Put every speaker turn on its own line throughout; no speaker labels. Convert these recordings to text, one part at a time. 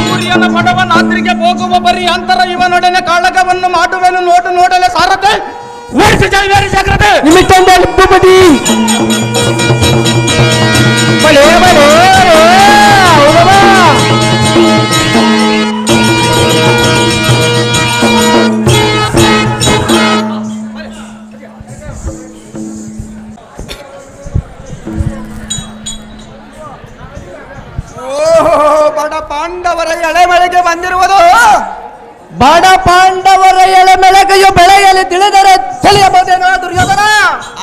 ಸೂರ್ಯನ ಪಟವನಾದ್ರಿಗೆ ಹೋಗುವ ಬರೀ ಅಂತರ ಇವನೊಡನೆ ಕಾಳಗವನ್ನು ಮಾಡುವೆನು ನೋಡು ನೋಡಲೆ ಸಾರತೆ ಓಡಿಸಿ ಜಾವೇರಿ ಜಾಗ್ರತೆ
ನಿಮಿತ್ತೊಂದು ಭೂಪತಿ ಬಲೆ ಬಲೆ
ಬಡ ಪಾಂಡವರ ಎಳೆಮಳೆಗೆ ಬಂದಿರುವುದು
ಬಡ ಪಾಂಡವರ ಎಳೆಮೆಳಗೆಯು ಬೆಳೆಯಲಿ ತಿಳಿದರೆ ತಿಳಿಯಬಹುದೇನೋ ದುರ್ಯೋಧನ.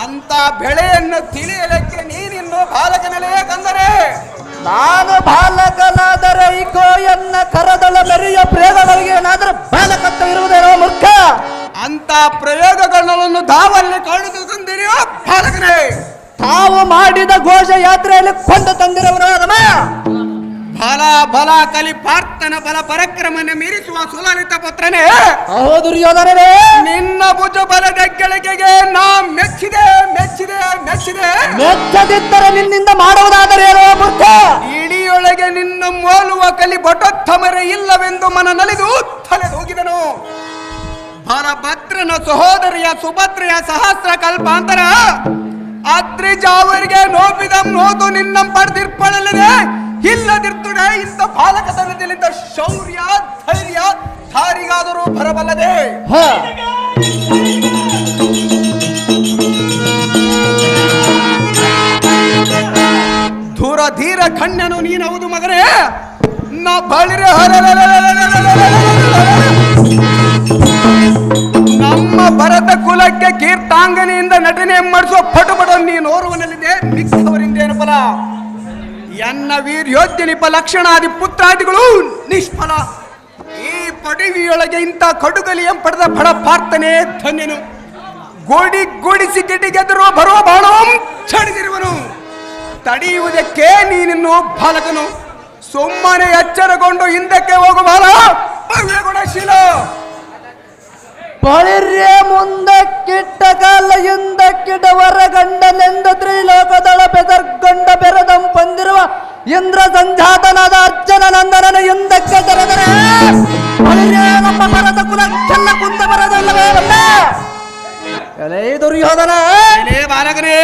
ಅಂತ ಬೆಳೆಯನ್ನು ತಿಳಿಯಲಿಕ್ಕೆ ನೀನಿನ್ನು ಬಾಲಕನಲ್ಲೇ ಕಂದರೆ
ನಾನು ಬಾಲಕನಾದರೆ ಇಕೋ ಎನ್ನ ಕರದಳ ಮೆರೆಯ ಪ್ರಯೋಗಗಳಿಗೆ ಏನಾದರೂ ಬಾಲಕತ್ವ ಇರುವುದೇನೋ ಮೂರ್ಖ.
ಅಂತ ಪ್ರಯೋಗಗಳನ್ನು ತಾವಲ್ಲಿ ಕಾಣುತ್ತಿದ್ದೀರಿಯೋ ಬಾಲಕನೇ?
ತಾವು ಮಾಡಿದ ಘೋಷ ಯಾತ್ರೆಯಲ್ಲಿ ಕೊಂಡು ತಂದಿರುವರು ಅದಮ್ಮ.
ಬಲ ಬಲ ಕಲಿ ಪಾರ್ಥನ ಬಲ ಪರಾಕ್ರಮನ ಮೀರಿಸುವ ಸುಲಲಿತ ಪುತ್ರನೇ.
ಹೌದು ದುರ್ಯೋಧನನೇ,
ನಿನ್ನ ಭುಜ ಬಲದ ಕೆಳಗೆಗೆ ನಾ ಮೆಚ್ಚಿದೆ ಮೆಚ್ಚಿದೆ ಮೆಚ್ಚಿದೆ.
ಮೆಚ್ಚದಿದ್ದರೆ ನಿನ್ನಿಂದ ಮಾಡುವುದಾದರೆ ಏನೋ ಮೂರ್ಖ.
ಇಡಿಯೊಳಗೆ ನಿನ್ನ ಮೋಲುವ ಕಲಿ ಬಟೋತ್ತಮರೇ ಇಲ್ಲವೆಂದು ಮನ ನಲಿದು ತಲೆದೋಗಿದನು. ಬಲಭದ್ರನ ಸಹೋದರಿಯ ಸುಭದ್ರೆಯ ಸಹಸ್ರ ಕಲ್ಪಾಂತರ ಅದ್ರಿಜ ಅವರಿಗೆ ನೋಪಿದ ನೋದು ನಿನ್ನ ಪಡೆದಿರ್ಪಡಲಿದೆ. ಇಲ್ಲದಿರ್ತುಡೆ ಇಂಥ ಬಾಲಕತನದಲ್ಲಿದ್ದ ಶೌರ್ಯ ಧೈರ್ಯ ಯಾರಿಗಾದರೂ ಬರಬಲ್ಲದೆ. ದೂರ ಧೀರ ಕಣ್ಣನು ನೀನವುದು ಮಗನೇ. ನಾ ಬಳಿರೆ ನಮ್ಮ ಭರತ ಕುಲಕ್ಕೆ ಕೀರ್ತಾಂಗನೆಯಿಂದ ನಟನೆ ಮಾಡಿಸುವ ಪಟುಪಟ ನೀನು ಓರ್ವನಲ್ಲಿದೆ. ಮಿಕ್ಕವರಿಂದೇನು ಫಲ? ಎನ್ನ ವೀರ್ಯೋದ್ಯನಿಪ ಲಕ್ಷಣಾದಿ ಪುತ್ರಾದಿಗಳು ನಿಷ್ಫಲ. ಈ ಪಡವಿಯೊಳಗೆ ಇಂಥ ಕಡುಗಲಿಯ ಪಡೆದ ಬಡ ಪಾರ್ಥನೆ ಧನ್ಯನು. ಗೋಡಿಸಿ ಗಿಡಿಗೆದರು ಬರುವ ಬಾಣವಂ ಚಡಿದಿರುವನು. ತಡೆಯುವುದಕ್ಕೆ ನೀನಿನ್ನು ಬಾಲಕನು. ಸುಮ್ಮನೆ ಎಚ್ಚರಗೊಂಡು ಹಿಂದಕ್ಕೆ ಹೋಗು ಬಾಲ ಗುಣಶೀಲ.
ಬಳಿರ್ಯ ಮುಂದಕ್ಕಿಟ್ಟ ಕಾಲ ಹಿಂದಕ್ಕಿಡವರ ಗಂಡನೆಂದು ತ್ರಿಲೋಕದಳ ಬೆದರ್ಗೊಂಡ ಬೆರದಂ ಬಂದಿರುವ ಇಂದ್ರ ಸಂಜಾತನಾದ ಅರ್ಜುನ ನಂದನನ ಹಿಂದಕ್ಕೆ ತೆರೆದರೆ ಬಳಿರ್ಯ ನಮ್ಮ ಭರತ ಕುಲಕ್ಕೆಲ್ಲ ಕುಂದ ಬರದಲ್ಲವೇ ದುರ್ಯೋಧನ.
ಬಾಲಕನೇ,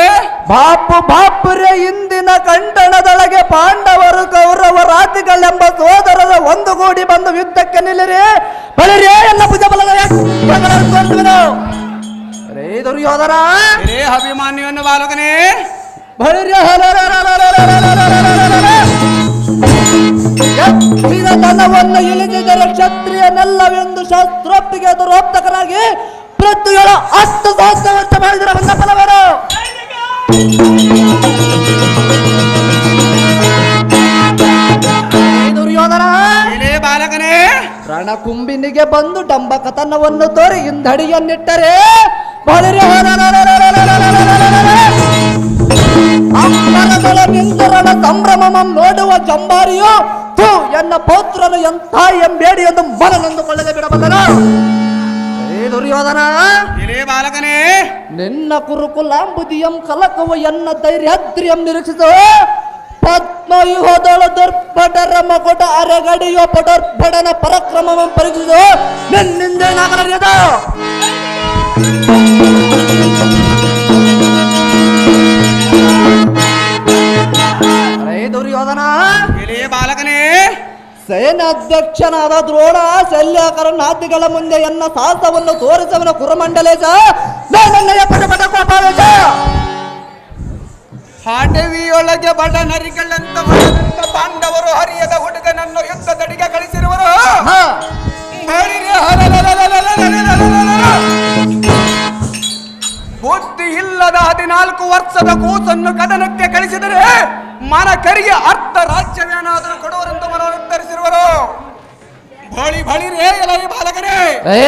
ಬಾಪುರೇ ಇಂದಿನ ಕಂಟಣದೊಳಗೆ ಪಾಂಡವರು ಕೌರವರಾದಿಗಳೆಂಬ ಸೋದರರ ಒಂದುಗೂಡಿ ಬಂದು ಯುದ್ಧಕ್ಕೆ ನಿಲ್ಲಿರಿ. ಬಳಿರೇ ಎಲ್ಲ ಭುಜಬಲದ ದುರ್ಯೋಧನ.
ಅಭಿಮಾನ್ಯವನ್ನು ಬಾಲಕನೇ,
ಎತ್ತಿದ ಧನವನ್ನು ಇಳಿಸಿದರೆ ಕ್ಷತ್ರಿಯನೆಲ್ಲವೆಂದು ಶಾಸ್ತ್ರೋಕ್ತಿಗೆ ದುರೋಕ್ತಕರಾಗಿ ಪ್ರತಿಯೊಳ 10 ಸಹಸ್ರ ವರ್ಷ ಮಾಡಿದರೆ ಬಂದ ಫಲವೇನು? ದುರ್ಯೋಧನ.
ಬಾಲಕನೇ,
ರಣಕುಂಬಿನಿಗೆ ಬಂದು ಡಂಬಕತನವನ್ನು ತೋರಿ ಹಿಂದಡಿಯನ್ನಿಟ್ಟರೆ ಅಂಬರದೊಳ ನಿಂತರಣ ಸಂಭ್ರಮಂ ನೋಡುವ ಚಂಬಾರಿಯು ತೂ ಎನ್ನ ಪೌತ್ರನು ಎಂಥ ಎಂಬೇಡಿ ಎಂದು ಮನನೊಂದುಕೊಳ್ಳದೆ ಬಿಡಬಲ್ಲನು. ದುರ್ಯೋಧನ.
ಬಾಲಕನೇ,
ನಿನ್ನ ಕುರುಕುಲಾಂಬುದಿಯಂ ಕಲಕುವ ಎನ್ನ ಧೈರ್ಯಾದ್ರಿಯಂ ನಿರೀಕ್ಷಿಸು. ಪದ್ಮವ್ಯೂಹದೊಳ ದುರ್ಭಟರ ಮಗುಟ ಅರೆಗಡಿಯೋ ಪಟೋರ್ಭಟನ ಪರಾಕ್ರಮವನ್ನು ಪರೀಕ್ಷಿಸು. ನಿನ್ನಿಂದೇನಾಗಲಿದೆ? ದುರ್ಯೋಧನ.
ಬಾಲಕನೇ,
ಸೇನಾಧ್ಯಕ್ಷನಾದ ದ್ರೋಣ ಶಲ್ಯಕರನಾದಿಗಳ ಮುಂದೆ ಎನ್ನ ಸಾಹಸವನ್ನು ತೋರಿಸವನ ಕುರುಮಂಡಲೇಶ ನನ್ನಯ ಪಟಪಟ ಕೋಪಾವೇಶ.
ಹಾಟವಿಯೊಳಗೆ ಬಡ ನರಿಗಳಂತ ಪಾಂಡವರು ಹರಿಯದ ಹುಡುಗನನ್ನು ಯುದ್ಧದಡಿಗೆ ಕಳಿಸಿರುವರು. ಬುದ್ಧಿ ಇಲ್ಲದ 14 ವರ್ಷದ ಕೂಸನ್ನು ಕದನಕ್ಕೆ ಕಳಿಸಿದರೆ ಮನ ಕರಿಗೆ ಅರ್ಧ ರಾಜ್ಯವೇನಾದರೂ ಕೊಡುವರೆಂದು ಮನ ನಿರ್ಧರಿಸಿರುವರು. ಬಳಿರೇ ಎಲೈ ಬಾಲಕನೇ.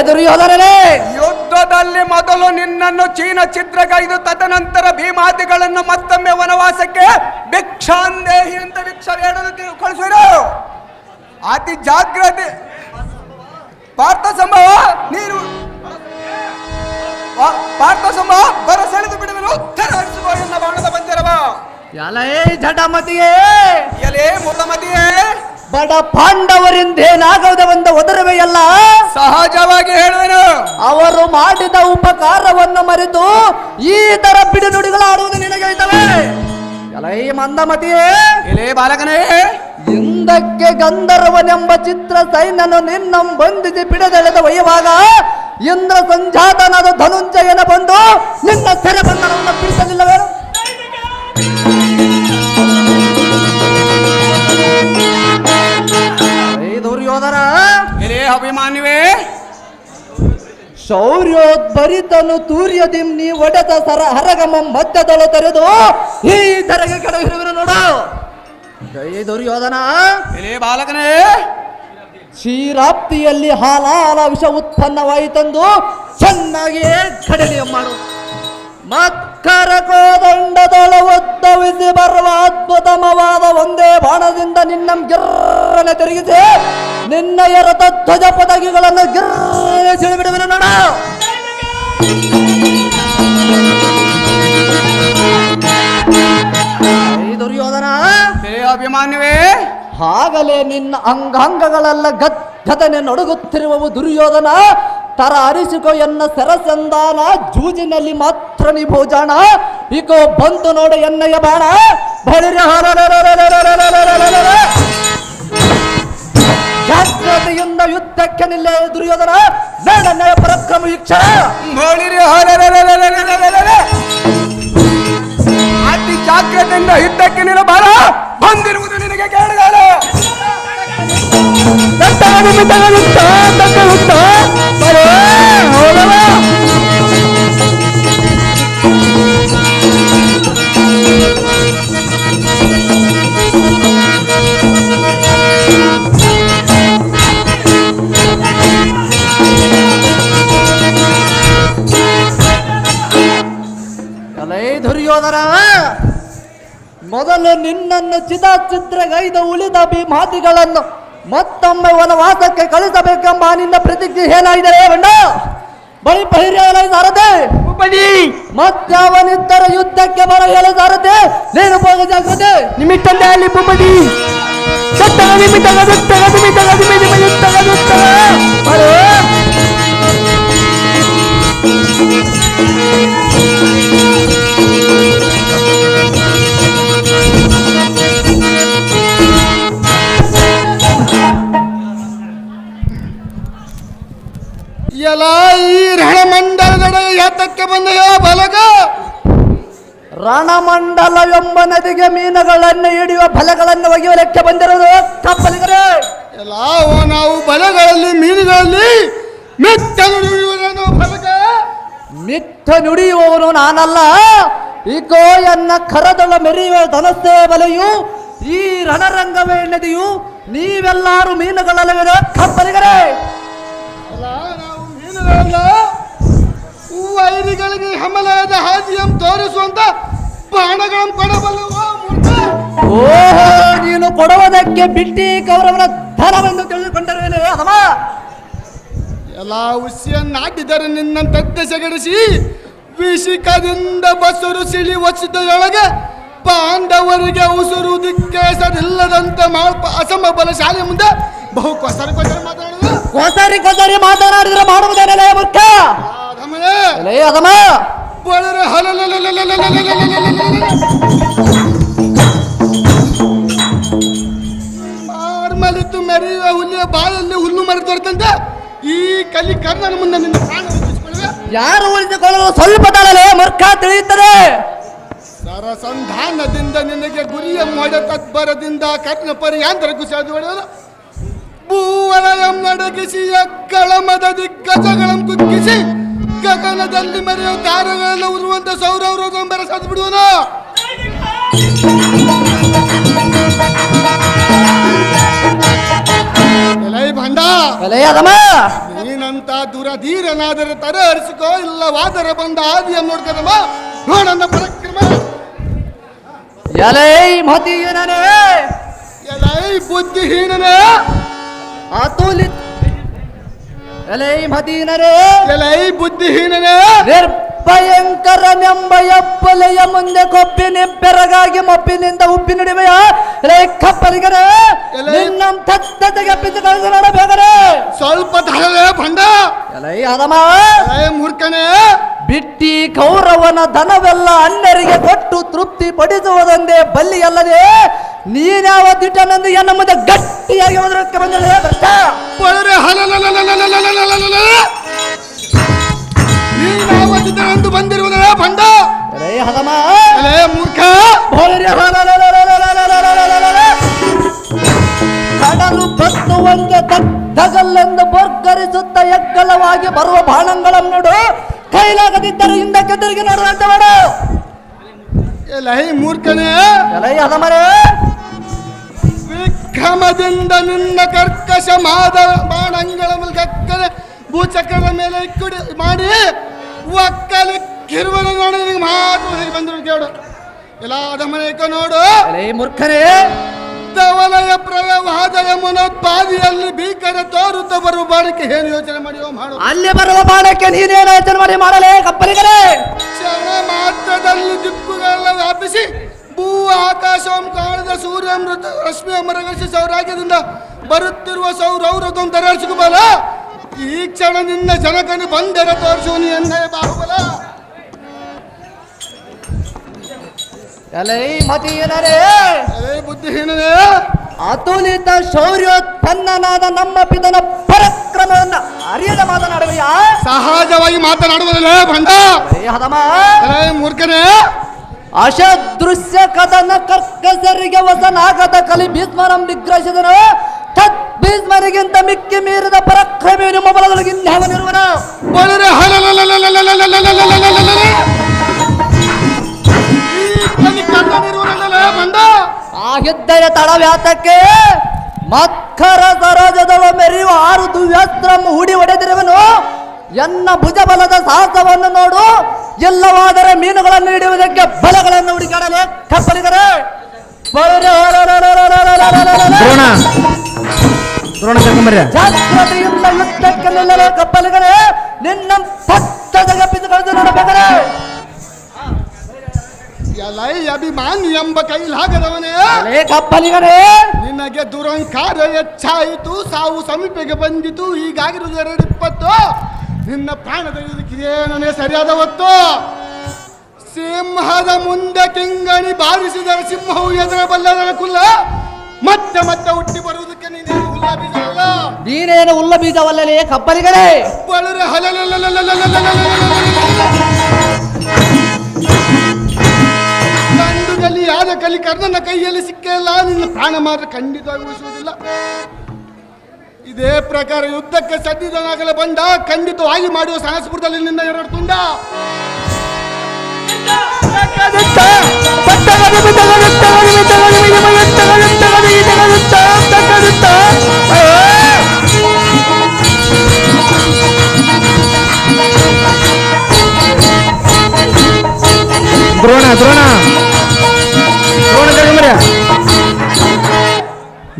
ದುರ್ಯೋಧನನೇ,
ಯುದ್ಧದಲ್ಲಿ ಮೊದಲು ನಿನ್ನನ್ನು ಚೀನ ಛಿದ್ರಗೈದು ತದನಂತರ ಭೀಮಾದಿಗಳನ್ನು ಮತ್ತೊಮ್ಮೆ ವನವಾಸಕ್ಕೆ ಭಿಕ್ಷಾಂದೇಹಿ ಅಂತ ಭಿಕ್ಷಾ ಬೇಡಲು ಕಳಿಸಿರು. ಅತಿ ಜಾಗ್ರತೆ ಪಾರ್ಥ ಸಂಭವ ನೀನು ಪಾರ್ಥ ಸಂಭವ ಬರ ಸೆಳೆದು ಬಿಡುವೆನು. ಉತ್ತರ ಹರಿಸುವ ಎನ್ನ ಬಾಣದ ಪಂಜರವ.
ಎಲೈ ಜಡಮತಿಯೇ
ಎಲೆ ಮುಖಮತಿಯೇ
ಬಡ ಪಾಂಡವರಿಂದೇನಾಗದವೆಂದ ಒದರುವೆಯಲ್ಲ.
ಸಹಜವಾಗಿ ಹೇಳುವೆನು.
ಅವರು ಮಾಡಿದ ಉಪಕಾರವನ್ನು ಮರೆತು ಈ ತರ ಬಿಡಿನುಡಿಗಳಾಡುವುದು ನಿನಗೆ ಇದ್ದಾವೆ. ಎಲೈ ಮಂದಮತಿಯೇ
ಎಲೆ ಬಾಲಕನೇ
ಹಿಂದಕ್ಕೆ ಗಂಧರ್ವನೆಂಬ ಚಿತ್ರ ಸೈನ್ಯನು ನಿನ್ನ ಬಂಧಿಸಿ ಬಿಡದೆಳೆದ ಒಯ್ಯುವಾಗ ಇಂದ್ರ ಸಂಜಾತನಾದ ಧನುಂಜಯನ ಬಂದು ನಿನ್ನ ಸೆರೆ ಬಂಧನವನ್ನು ಬಿಡಿಸಲಿಲ್ಲವೇನು? ದುರ್ಯೋಧನ
ಎಲೆ ಅಭಿಮಾನಿವೇ
ಶೌರ್ಯೋದ್ಭರಿತನು ತೂರ್ಯದಿಂ ನೀ ಒಡೆದ ಸರ ಹರಗಮ ಮಧ್ಯದೊಳ ತೆರೆದು ಈ ಧರೆಗೆ ಕೆಡವಿರುವೆನು ನೋಡು. ಜೈ ದುರ್ಯೋಧನ
ಎಲೆ ಬಾಲಕನೇ
ಕ್ಷೀರಾಪ್ತಿಯಲ್ಲಿ ಹಾಲಾಲ ವಿಷ ಉತ್ಪನ್ನವಾಯಿತೆಂದು ಚೆನ್ನಾಗಿಯೇ ಕಡಲಿಯ ಮಾಡು. ಮಕ್ಕರ ಕೋದಂಡದೊಳ ಉದ್ದವಿಸಿ ಬರುವ ಅದ್ಭುತಮವಾದ ಒಂದೇ ಬಾಣದಿಂದ ನಿನ್ನ ಗಿರ್ರನೆ ತಿರುಗಿಸಿ ನಿನ್ನಯ ರಥ ಧ್ವಜ ಪದಗಿಗಳನ್ನು ಗಿರ್ರನೆ ಸಿಡಿಬಿಡುವೆನು ನೋಡ. ದುರ್ಯೋಧನ
ಎಲೆ ಅಭಿಮಾನಿವೇ
ಆಗಲೇ ನಿನ್ನ ಅಂಗಾಂಗಗಳೆಲ್ಲ ಗದ್ಗದನೆ ನಡುಗುತ್ತಿರುವವು ದುರ್ಯೋಧನ. ತರ ಅರಿಸಿಕೋ ಎನ್ನ ಸೆರಸಂದಾನ ಜೂಜಿನಲ್ಲಿ ಮಾತ್ರ ನೀ ಭೋಜಾಣ. ಇಕೋ ಬಂತು ನೋಡು ಎನ್ನಯ್ಯ ಬಾಣ ಬಳಿರೆ ಜಾಗ್ರತೆಯಿಂದ ಯುದ್ಧಕ್ಕೆ ನಿಲ್ಲ ದುರ್ಯೋಧನ. ಬೇಡನ್ನಯ ಪರಾಕ್ರಮ ವೀಕ್ಷ
ಅತಿ ಜಾಗ್ರತೆಯಿಂದ ಯುದ್ಧಕ್ಕೆ ನಿಲ್ಲ ಬಾರ. ಬಂದಿರುವುದು ನಿನಗೆ ಕೇಳಗಾಲ.
ದುರ್ಯೋಧನ ಮೊದಲು ನಿನ್ನನ್ನು ಚಿದಾಚಿದ್ರಗೈದ ಉಳಿದ ಭೀಮಾದಿಗಳನ್ನು ಮತ್ತೊಮ್ಮೆ ವನವಾಸಕ್ಕೆ ಕಳಿಸಬೇಕೆಂಬ ನಿನ್ನ ಪ್ರತಿಜ್ಞೆ ಏನಾಗಿದೆ ಬಂಡ ಬಳಿ ಬಹಿರ್ಯಾರದೆ ಮತ್ತಾವನಿದ್ದರೆ ಯುದ್ಧಕ್ಕೆ ಬರ ಹೇಳದಾರದೆ ನೀನು ಹೋಗ ಜಾಗ್ರತೆ ನಿಮಿತ್ತಲ್ಲೇ ಅಲ್ಲಿ ಬುಬ್ಬಡಿ
ಎಲ್ಲ ಈ ರಣಮಂಡಲದ ಯಾತಕ್ಕೆ ಬಂದೆಯೋ ಬಲಗ?
ರಣಮಂಡಲ ಎಂಬ ನದಿಗೆ ಮೀನುಗಳನ್ನು ಹಿಡಿಯುವ ಬಲಗಳನ್ನು ಒಗೆಯಲಿಕ್ಕೆ ಬಂದಿರೋದು ಕಪ್ಪಲಿಗರೇ.
ಎಲ್ಲ ನಾವು ಬಲಗಳಲ್ಲಿ ಮೀನುಗಳಲ್ಲಿ ಮಿತ್ತ ನುಡಿಯುವುದನ್ನು ಬಲಗ
ಮಿತ್ತ ನುಡಿಯುವವನು ನಾನಲ್ಲ. ಈಗೋ ಎನ್ನ ಕರದೊಳ ಮೆರೆಯುವ ಧನಸ್ಸೇ ಬಲೆಯು ಈ ರಣರಂಗವೇ ನದಿಯು ನೀವೆಲ್ಲಾರು ಮೀನುಗಳಲ್ಲವೇ ಕಪ್ಪಲಿಗರೇ.
ನಾವು ಮೀನುಗಳಲ್ಲ, ವೈರಿಗಳಿಗೆ ಹಮಲಾದ ಹಾದಿಯನ್ನು ತೋರಿಸುವಂತ ಬಾಣಗಳನ್ನು ಕೊಡಬಲ್ಲವೋ ಮೂರ್ಖ?
ಓಹೋ, ನೀನು ಕೊಡುವುದಕ್ಕೆ ಬಿಟ್ಟಿ ಕೌರವನ ಧನವೆಂದು ತಿಳಿದುಕೊಂಡರೇನೆ ಅದಮ.
ಎಲ್ಲ ಹುಸಿಯನ್ನಾಟಿದರೆ ನಿನ್ನ ತದ್ದೆಸೆಗಡಿಸಿ ವಿಷಿಕದಿಂದ ಬಸರು ಸಿಳಿ ಒಸಿದೊಳಗೆ ಪಾಂಡವರಿಗೆ ಉಸುರು ದಿಕ್ಕೇಸರಿಲ್ಲದಂತೆ ಮಾಳ್ಪ ಅಸಮ ಬಲಶಾಲಿ ಮುಂದೆ ಬಹು ಕೊಸರಿ ಮಾತಾಡುವುದು.
ಕೊಸರಿ ಮಾತನಾಡಿದ್ರೆ ಮಾಡುವುದೇನಲ್ಲ ಮೂರ್ಖ ಅದಮ.
ಬಳರೆ ಮಾರ್ಮಲಿತ್ತು ಮೆರೆಯುವ ಹುಲ್ಲಿಯ ಬಾಯಲ್ಲಿ ಹುಲ್ಲು ಮರೆತೊರೆತಂತೆ ಈ ಕಲಿ ಕರ್ಣನ ಮುಂದೆ ನಿನ್ನ ಪ್ರಾಣ ಉಳಿಸಿಕೊಳ್ಳುವೆ.
ಯಾರು ಉಳಿಸಿಕೊಳ್ಳಲು ಸ್ವಲ್ಪ ತಾಳಲೇ ಮೂರ್ಖ ತಿಳಿಯುತ್ತದೆ.
ಸರಸಂಧಾನದಿಂದ ನಿನಗೆ ಗುರಿಯ ಮೊಡ ತತ್ಪರದಿಂದ ಕರ್ಣ ಪರ್ಯಾಂತರ ಕುಸಿದು ಹೊಡೆಯಲು ಭೂವಲಯಂ ನಡಗಿಸಿ ಎಕ್ಕಳಮದ ದಿಗ್ಗಜಗಳನ್ನು ಕುಗ್ಗಿಸಿ ಗಗನದಲ್ಲಿ ಮರೆಯುವ ತಾರಗಳೆಲ್ಲ ಉರುವಂತ ಸೌರವ್ರ ಬೆರೆಸದು ಬಿಡುವನು. ಭಂಡ ನೀನಂತ ದುರಧೀರನಾದರೆ ತರ ಹರಿಸಿಕೋ, ಇಲ್ಲವಾದರೆ ಬಂದ ಆದಿಯನ್ನು ನೋಡ್ಕದಮ್ಮ ನೋಡನ್ನ ಪರಾಕ್ರಮ.
ಎಲೈ ಮತಿಯನೇ,
ಎಲೈ ಬುದ್ಧಿಹೀನನೇ,
ಅತುಲಿತ ಎಲೈ ಮದೀನರೇ,
ಎಲೈ ಬುದ್ಧಿಹೀನನೇ,
ಭಯಂಕರನೆಂಬ ಎಪ್ಪಲೆಯ ಮುಂದೆ ಕೊಪ್ಪಿನಿಬ್ಬೆರಗಾಗಿ ಮೊಪ್ಪಿನಿಂದ ಉಪ್ಪಿ ನುಡಿಮೆಯ ಕಪ್ಪಲಿಗರೆ ನಿನ್ನ ತತ್ತತೆಗೆ ಪಿತ್ತು ಕಳೆದು ನೋಡಬೇಕರೆ
ಸ್ವಲ್ಪ ತಡವೇ ಭಂಡ
ಎಲೈ ಅದಮ
ಮೂರ್ಖನೇ
ಬಿಟ್ಟಿ ಕೌರವನ ಧನವೆಲ್ಲ ಅನ್ಯರಿಗೆ ಕೊಟ್ಟು ತೃಪ್ತಿ ಪಡಿಸುವುದೊಂದೇ ಬಲ್ಲಿಯಲ್ಲದೆ ನೀನ್ಯಾವ ದಿಟ್ಟನೆಂದು ಎನ್ನ ಮುಂದೆ ಗಟ್ಟಿಯಾಗಿ ಹೋದಕ್ಕೆ ಬಂದರೆ
ನೀನಾವತ್ತಿದ್ದಂದು ಬಂದಿರುವುದೇ ಭಂಡ
ಎಲೈ ಹದಮ
ಮೂರ್ಖ
ಕಡಲು ಬತ್ತುವಂತೆ ದಗಲ್ಲೆಂದು ಬೋರ್ಗರಿಸುತ್ತ ಎಗ್ಗಲವಾಗಿ ಬರುವ ಬಾಣಗಳನ್ನು ನೋಡು ಕೈಲಾಗದಿದ್ದರೂ ಹಿಂದಕ್ಕೆ ತಿರುಗಿ ನೋಡುವಂತೆ ಮಾಡು
ಎಲೈ ಮೂರ್ಖನೇ
ಎಲೈ ಹದಮರೇ
ವಿಕ್ರಮದಿಂದ ನಿನ್ನ ಕರ್ಕಶ ಮಾದ ಬಾಣಂಗಳ ಕಕ್ಕಲೆ ಭೂಚಕ್ರದ ಮೇಲೆ ಇಕ್ಕುಡಿ ಮಾಡಿ ಒಕ್ಕಲಿ ಕಿರುವನ ನೋಡು ನಿನಗೆ ಮಾತು ಬಂದರು ಕೇಳು ಎಲ್ಲ ಅದಮನೇಕ ನೋಡು
ಎಲೈ ಮೂರ್ಖರೇ
ಧವಲಯ ಪ್ರಯವಾದ ಯಮುನೋತ್ಪಾದಿಯಲ್ಲಿ ಭೀಕರ ತೋರುತ್ತ ಬರುವ ಬಾಣಕ್ಕೆ ಏನು ಯೋಚನೆ ಮಾಡಿಯೋ ಮಾಡು
ಅಲ್ಲಿ ಬರುವ ಬಾಣಕ್ಕೆ ನೀನೇನು ಯೋಚನೆ ಮಾಡಿ ಮಾಡಲೇ ಕಪ್ಪಲಿಗರೇ
ಕ್ಷಣ ಮಾತ್ರದಲ್ಲಿ ದಿಕ್ಕುಗಳೆಲ್ಲ ವ್ಯಾಪಿಸಿ ಭೂ ಆಕಾಶವನ್ನು ಕಾಣದ ಸೂರ್ಯಾಮೃತ ರಶ್ಮಿ ಅಮರಗಸಿ ಸೌರಾಗ್ಯದಿಂದ ಬರುತ್ತಿರುವ ಸೌರೌರದೊಂದು ತರಸಿಕಬಲ ಈ ಕ್ಷಣ ನಿನ್ನ ಜನಕನು ಬಂದರ ತೋರಿಸುವನು ಎನ್ನೇ ಬಾಹುಬಲ
ಎಲೈ ಮತಿಯನರೇ
ಬುದ್ಧಿಹೀನನೇ
ಅತುಲಿತ ಶೌರ್ಯೋತ್ಪನ್ನನಾದ ನಮ್ಮ ಪಿತನ ಪರಾಕ್ರಮವನ್ನು ಅರಿಯದ ಮಾತನಾಡುವೆಯಾ
ಸಹಜವಾಗಿ ಮಾತನಾಡುವುದಿಲ್ಲ ಭಂಡ
ಹದಮ
ಮೂರ್ಖನೇ
ಅಶದೃಶ್ಯ ಕದನ ಕರ್ಕಸರಿಗೆ ವಸನಾಗದ ಕಲಿ ಭೀಷ್ಮರಂ ನಿಗ್ರಹಿಸಿದನು ತತ್ ಭೀಷ್ಮರಿಗಿಂತ ಮಿಕ್ಕಿ ಮೀರಿದ ಪರಾಕ್ರಮಿ ನಿಮ್ಮ ಬಲದೊಳಗೆ ಇನ್ಯಾವನಿರುವನು ಆಗಿದ್ದರೆ ತಡವ್ಯಾತಕ್ಕೆ ಮಕ್ಕರ ಸರೋಜದಳು ಮೆರೆಯುವ 6 ದಿವ್ಯಾಸ್ತ್ರ ಹೂಡಿ ಹೊಡೆದಿರುವನು ಎನ್ನ ಭುಜಬಲದ ಸಾಹಸವನ್ನು ನೋಡು ಎಲ್ಲವಾದರೆ ಮೀನುಗಳನ್ನು ಹಿಡಿಯುವುದಕ್ಕೆ ಬಲಗಳನ್ನು ಹುಡುಕಾಡಲೇ ಕಪ್ಪಲಿಗರೇ ಜಾಗ್ರತೆಯಿಂದ ಯುದ್ಧಕ್ಕೆ ನಿಲ್ಲಲೇ ಕಪ್ಪಲಿಗರೇ ನಿನ್ನ ಪಟ್ಟದ ಪಿತುಗಳನ್ನು ನೋಡಬೇಕಾರೆ
ಎಲೈ ಅಭಿಮಾನಿ ಎಂಬ ಕೈಲಾಗದವನೇ
ಕಪ್ಪಲಿಗರೇ
ನಿನಗೆ ದುರಂಕಾರ ಹೆಚ್ಚಾಯಿತು ಸಾವು ಸಮೀಪಕ್ಕೆ ಬಂದಿತು ಹೀಗಾಗಿರುವುದು 220 ನಿನ್ನ ಪ್ರಾಣ ತೆಗೆದುಕಿದೇನೇ ಸರಿಯಾದ ಹೊತ್ತು ಸಿಂಹದ ಮುಂದೆ ಕಿಂಗಣಿ ಬಾರಿಸಿದರೆ ಸಿಂಹವು ಎದುರಬಲ್ಲದರ ಕುಲ್ಲ ಮತ್ತೆ ಮತ್ತೆ ಹುಟ್ಟಿ ಬರುವುದಕ್ಕೆ ನೀನೇನು ಹುಲ್ಲ ಬೀಜವಲ್ಲ
ನೀನೇನು ಹುಲ್ಲ ಬೀಜವಲ್ಲಲೇ ಕಪ್ಪಲಿಗರೇ
ಬಳರೆ ಗಂಡುಗಲಿ ಯಾರ ಕಲಿ ಕರ್ಣನ ಕೈಯಲ್ಲಿ ಸಿಕ್ಕಿಲ್ಲ ನಿನ್ನ ಪ್ರಾಣ ಮಾತ್ರ ಖಂಡಿತವಾಗಿ ಉಳಿಸುವುದಿಲ್ಲ ಇದೇ ಪ್ರಕಾರ ಯುದ್ಧಕ್ಕೆ ಸದ್ದಿದನಾಗಲೇ ಬಂದ ಖಂಡಿತವಾಗಿ ಮಾಡುವ ಸಾಹಸಪುರದಲ್ಲಿ ನಿನ್ನ 2 ತುಂಡ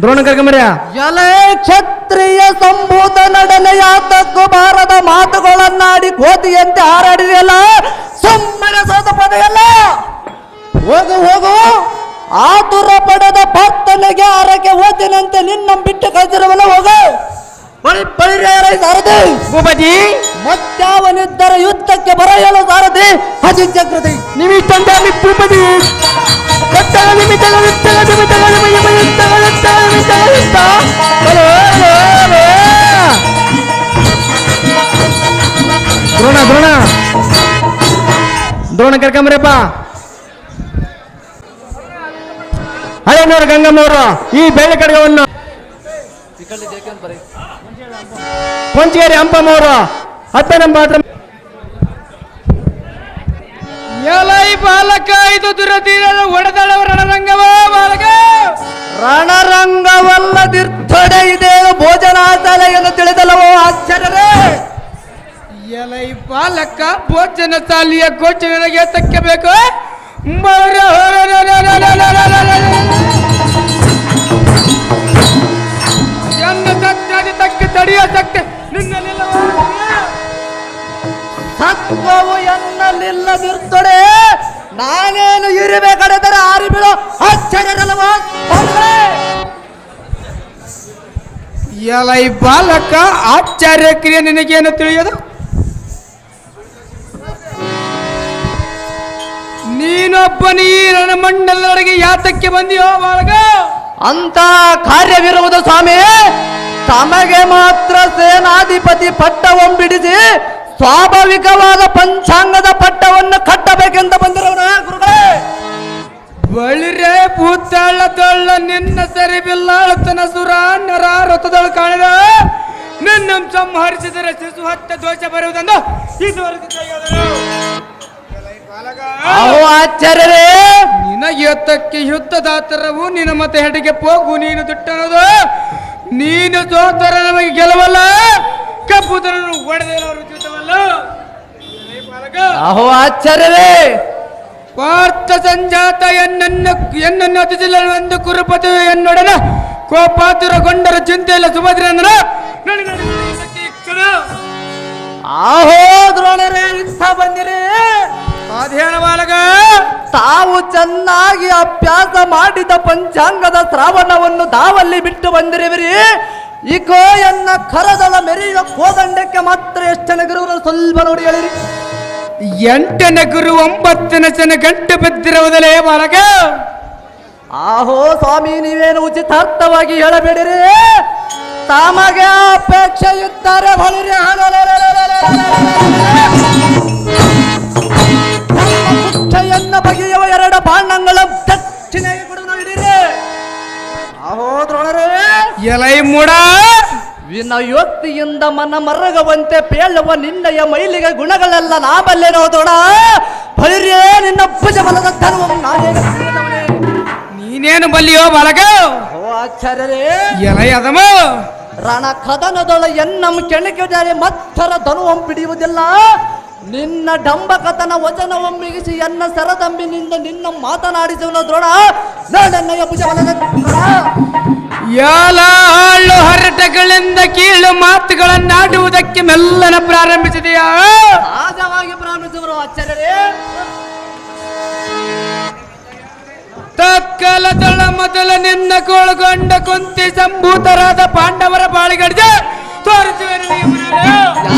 ದ್ರೋಣ ಕರ್ಕೊಂಬರ್ಯ
ಎಲೆ ಕ್ಷತ್ರಿಯ ಸಂಭೂತ ನಡನೆಯಾತಕ್ಕೂ ಬಾರದ ಮಾತುಗಳನ್ನಾಡಿ ಕೋತಿಯಂತೆ ಹಾರಾಡಿದೆಯಲ್ಲ ಸುಮ್ಮನೆ ಸೋತ ಪದೆಯಲ್ಲ ಹೋಗು ಹೋಗು ಆತುರ ಪಡೆದ ಭಕ್ತನಿಗೆ ಆರಕ್ಕೆ ಓದಿನಂತೆ ನಿನ್ನ ಬಿಟ್ಟು ಕಳಿಸಿರುವಲ್ಲ ಹೋಗು ಬಳಿ ಸಾರಥಿ
ಭೂಪತಿ
ಮತ್ಯಾವನಿದ್ದರೆ ಯುದ್ಧಕ್ಕೆ ಬರೆಯಲು ಸಾರಥಿ ಅತಿ ಜಾಗೃತಿ
ನಿಮಿತ್ತಂತ ಭೂಪತಿ ದ್ರೋಣ ದ್ರೋಣ ದ್ರೋಣ ಕರ್ಕೊಂಬರಪ್ಪ ಹಳೆನೂರು ಗಂಗಮ್ಮವರು ಈ ಬೆಳ್ಳಿ ಕಡಗವನ್ನು ಕೊಂಚಗೇರಿ ಹಂಪಮ್ಮವರು 10 ನಂಬರ್
ಎಲೈ ಬಾಲಕ ಇದು ದುರತೀರದ ಒಡೆದಳವ ರಣರಂಗವ ಬಾಲಕ
ರಣರಂಗವಲ್ಲದಿರ್ತಡೆ ಇದೆ ಭೋಜನಾಶಾಲೆ ಎಂದು ತಿಳಿದಲ್ಲವೋ ಆಶ್ಚರ್ಯವೇ
ಎಲೈ ಬಾಲಕ ಭೋಜನ ಶಾಲೆಯ ಗೋಚರಗೆ ತಕ್ಕಬೇಕು ಎನ್ನ ತಕ್ಕಿ ತಕ್ಕ ತಡೆಯ ತಕ್ಕ ನಿನ್ನೆಲ್ಲ
ಸತ್ವವು ಎನ್ನ
ಎಲೈ ಬಾಲಕ ಆಚಾರ್ಯ ಕ್ರಿಯೆ ನಿನಗೇನು ತಿಳಿಯದು? ನೀನೊಬ್ಬನ ಈ ರಣಮಂಡಲದೊಳಗೆ ಯಾತಕ್ಕೆ ಬಂದಿಯೋ ಬಾಲಕ?
ಅಂತ ಕಾರ್ಯವಿರುವುದು ಸ್ವಾಮಿ. ತಮಗೆ ಮಾತ್ರ ಸೇನಾಧಿಪತಿ ಪಟ್ಟವೊಂಬಿಡಿಸಿ ಸ್ವಾಭಾವಿಕವಾದ ಪಂಚಾಂಗದ ಪಟ್ಟವನ್ನು ಕಟ್ಟಬೇಕೆಂದು ಬಂದಿರೋಣ ಗುರುಗಳೇ.
ಬಳಿರೇ ಭೂತಾಳ ತೊಳ್ಳ ನಿನ್ನ ಸರಿಬಿಲ್ಲಾಳತನ ಸುರ ನರ ರಥದೊಳು ಕಾಣಿದ ನಿನ್ನ ಸಂಹರಿಸಿದರೆ ಶಿಶು ಹತ್ತ ದೋಷ ಬರುವುದೆಂದು ಇದುವರೆಗೂ ತಿಳಿಯದರು.
ಅಹೋ ಆಚಾರ್ಯರೇ,
ನಿನಗೆ ಎತ್ತಕ್ಕೆ ಯುದ್ಧದಾತರವು ನಿನ್ನ ಮತ್ತೆ ಹೆಡಿಗೆ ಹೋಗು. ನೀನು ದುಟ್ಟನದು, ನೀನು ಸೋತರ ನಮಗೆ ಗೆಲುವಲ್ಲ, ಕಪ್ಪುದರನ್ನು ಒಡೆದವರು ಯುದ್ಧವಲ್ಲ.
ಅಹೋ ಆಚಾರ್ಯರೇ,
ಪಾರ್ಥ ಸಂಜಾತ ಎನ್ನನ್ನು ಅತಿಥಿಲ್ಲವೆಂದು ಕುರುಪತಿ ಎನ್ನೊಡನ ಕೋಪಾತುರಗೊಂಡರ ಚಿಂತೆಯಿಲ್ಲ ಸುಭದ್ರನ
ಆಹೋ ದ್ರೋಣರೇ, ಇಂಥ ಬಂದಿರಿ.
ಅಧ್ಯಯನ ಬಾಲಕ,
ತಾವು ಚೆನ್ನಾಗಿ ಅಭ್ಯಾಸ ಮಾಡಿದ ಪಂಚಾಂಗದ ಶ್ರಾವಣವನ್ನು ದಾವಲ್ಲಿ ಬಿಟ್ಟು ಬಂದಿರುವಿರಿ. ಇಕೋ ಎನ್ನ ಕರದಳ ಮೆರೆಯುವ ಕೋದಂಡಕ್ಕೆ ಮಾತ್ರ ಎಷ್ಟನೇ ಗುರುಗಳು ಸ್ವಲ್ಪ ನೋಡಿ ಹೇಳಿರಿ.
8ನೇ ಗುರು 9ನೇ ಜನ ಗಂಟೆ ಬಿದ್ದಿರುವುದಲೇ ಬಾಲಕ.
ಆಹೋ ಸ್ವಾಮಿ, ನೀವೇನು ಉಚಿತಾರ್ಥವಾಗಿ ಹೇಳಬೇಡಿರಿ. ತಮಗೆ ಅಪೇಕ್ಷೆ ಇದ್ದಾರೆ ಬಳಿರಿ. ಕುಚ್ಚೆಯನ್ನ ಬಗೆಯುವ 2 ಬಾಣಗಳ ದಕ್ಷಿಣೆಗೆ ಕೊಡು ಹಿಡಿರಿ. ಆಹೋ ದ್ರೋಣರೇ,
ಎಲೈ ಮೂಡ,
ವಿನಯೋಕ್ತಿಯಿಂದ ಮನ ಮರಗವಂತೆ ಪೇಳುವ ನಿನ್ನಯ ಮೈಲಿಗೆ ಗುಣಗಳೆಲ್ಲ ನಾಬಲ್ಲೇನೋ ದ್ರೋಣ. ಬಳಿರೇ, ನಿನ್ನ ಭುಜ ಬಲದ ಧರ್ಮವು ನಾನೇ ತಿಳಿದವನೇ.
ನೀನೇನು ಬಲ್ಲಿಯೋ ಬಾಲಕ?
ಓ ಆಚಾರ್ಯರೇ,
ಎಲೈ ಅದಮ,
ರಣ ಕದನದೊಳ ಎನ್ನಂ ಕೆಣಕಿದರೆ ಮತ್ತರ ಧನುವಂ ಪಿಡಿಯುವುದಿಲ್ಲ. ನಿನ್ನ ಡಂಬಕತನ ವಚನವಂ ಮಿಗಿಸಿ ಎನ್ನ ಸರದಂಬಿನಿಂದ ನಿನ್ನ ಮಾತನಾಡಿಸುವ ದ್ರೋಣ. ನನ್ನಯ್ಯ ಭುಜಬಲದ ದ್ರೋಣ.
ಯಾಳು ಹರಟಗಳಿಂದ ಕೀಳು ಮಾತುಗಳನ್ನಾಡುವುದಕ್ಕೆ ಮೆಲ್ಲನ ಪ್ರಾರಂಭಿಸಿದೆಯಾ?
ಸಹಜವಾಗಿ ಪ್ರಾರಂಭಿಸುವರು ಆಚಾರ್ಯರೇ.
ತಕ್ಕಲದಳ ಮೊದಲ ನಿನ್ನ ಕೋಳುಗೊಂಡ ಕುಂತಿ ಸಂಭೂತರಾದ ಪಾಂಡವರ ಬಾಳಿಗಡ್ಜ ತೋರಿಸುವೆ.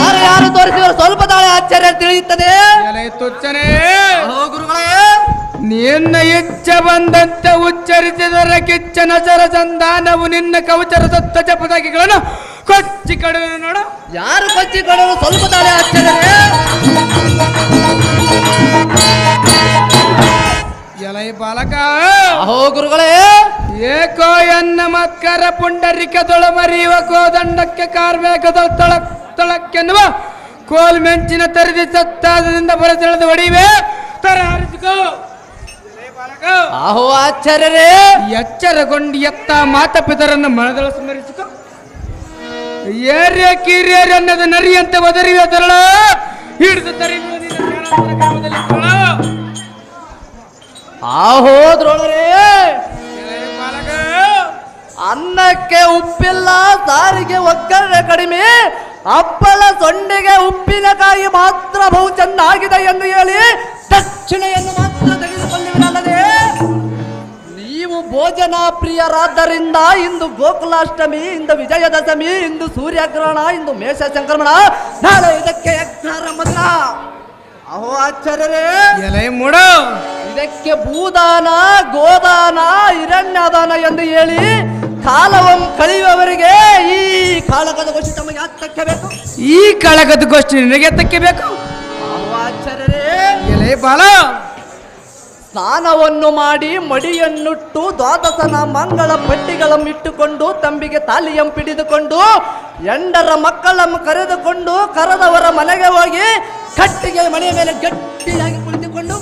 ಯಾರು ಯಾರು ತೋರಿಸಿದರು ಸ್ವಲ್ಪ ತಾಳೆ ಆಚಾರ್ಯ ತಿಳಿಯುತ್ತದೆ.
ಎಲೈ ತುಚ್ಚನೇ,
ಗುರುಗಳೇ,
ನಿನ್ನ ಇಚ್ಛ ಬಂದಂತೆ ಉಚ್ಚರಿಸಿದರ ಕಿಚ್ಚನ ಸರ ಸಂಧಾನವು ನಿನ್ನ ಕವಚರ ಸತ್ತ ಜಪದಾಗಿಗಳನ್ನು ಕೊಚ್ಚಿ ಕಡುವೆ ನೋಡು.
ಯಾರು ಕೊಚ್ಚಿಕೊಳ್ಳಲು ಸ್ವಲ್ಪ ತಾಳೆ ಆಚಾರ್ಯರೇ.
ಎಲೈ ಬಾಲಕ,
ಅಹೋ ಗುರುಗಳೇ,
ಏಕೋ ಎನ್ನ ಮತ್ಕರ ಪುಂಡರಿಕದೊಳ ಮರಿಯುವ ಕೋದಂಡಕ್ಕೆ ಕಾರ್ಮೇಕದ ತೊಳಕ್ಕೆನ್ನುವ ಕೋಲ್ ಮೆಂಚಿನ ತರಿದಿ ಸತ್ತಾದದಿಂದ ಬರಸೆಳೆದು ಹೊಡಿವೆ ತರ ಹರಿಸಿಕೋ.
ಅಹೋ ಆಚಾರ್ಯರೇ,
ಎಚ್ಚರಗೊಂಡು ಎತ್ತ ಮಾತಪಿತರನ್ನು ಮನದಳ ಸ್ಮರಿಸಿಕೋ. ಏರ್ಯ ಕಿರಿಯರು ಅನ್ನದ ನರಿಯಂತೆ ಒದರಿವೆ ತರಳ ಹಿಡಿದು ತರಿ.
ಆಹೋ ದ್ರೋಣರೇ, ಅನ್ನಕ್ಕೆ ಉಪ್ಪಿಲ್ಲ, ಸಾರಿಗೆ ಒಗ್ಗರಣೆ ಕಡಿಮೆ, ಹಪ್ಪಳ ಸೊಂಡಿಗೆ ಉಪ್ಪಿನಕಾಯಿ ಮಾತ್ರ ಬಹು ಚೆನ್ನಾಗಿದೆ ಎಂದು ಹೇಳಿ ದಕ್ಷಿಣೆಯನ್ನು ಮಾತ್ರ ತೆಗೆದುಕೊಳ್ಳುವಿರಲ್ಲದೆ. ನೀವು ಭೋಜನ ಪ್ರಿಯರಾದ್ದರಿಂದ ಇಂದು ಗೋಕುಲಾಷ್ಟಮಿ, ಇಂದು ವಿಜಯದಶಮಿ, ಇಂದು ಸೂರ್ಯಗ್ರಹಣ, ಇಂದು ಮೇಷ ಸಂಕ್ರಮಣ, ನಾಳೆ ಇದಕ್ಕೆ ಯಜ್ಞಾರಂಭ. ಅಹೋ ಆಚಾರ್ಯರೇ,
ಎಲೈ ಮೂಡ,
ಇದಕ್ಕೆ ಭೂದಾನ, ಗೋದಾನ, ಹಿರಣ್ಯದಾನ ಎಂದು ಹೇಳಿ ಕಾಲವಂ ಕಳೆಯುವವರಿಗೆ ಈ ಕಾಳಗದ ಗೋಷ್ಠಿ ತಮಗೆ ಯಾತಕ್ಕೆ ಬೇಕು?
ಈ ಕಾಳಗದ ಗೋಷ್ಠಿ ನಿನಗೆ ತಕ್ಕೆ ಬೇಕು?
ಆಚಾರ್ಯರೇ,
ಎಲೈ ಬಾಲ,
ಸ್ನಾನವನ್ನು ಮಾಡಿ ಮಡಿಯನ್ನುಟ್ಟು ದ್ವಾದಶನ ಮಂಗಳ ಪಟ್ಟಿಗಳನ್ನು ಇಟ್ಟುಕೊಂಡು ತಂಬಿಗೆ ತಾಲಿಯಂ ಪಿಡಿದುಕೊಂಡು ಎಂಡರ ಮಕ್ಕಳನ್ನು ಕರೆದುಕೊಂಡು ಕರೆದವರ ಮನೆಗೆ ಹೋಗಿ ಕಟ್ಟಿಗೆ ಮನೆಯ ಮೇಲೆ ಗಟ್ಟಿಯಾಗಿ ಕುಳಿತುಕೊಂಡು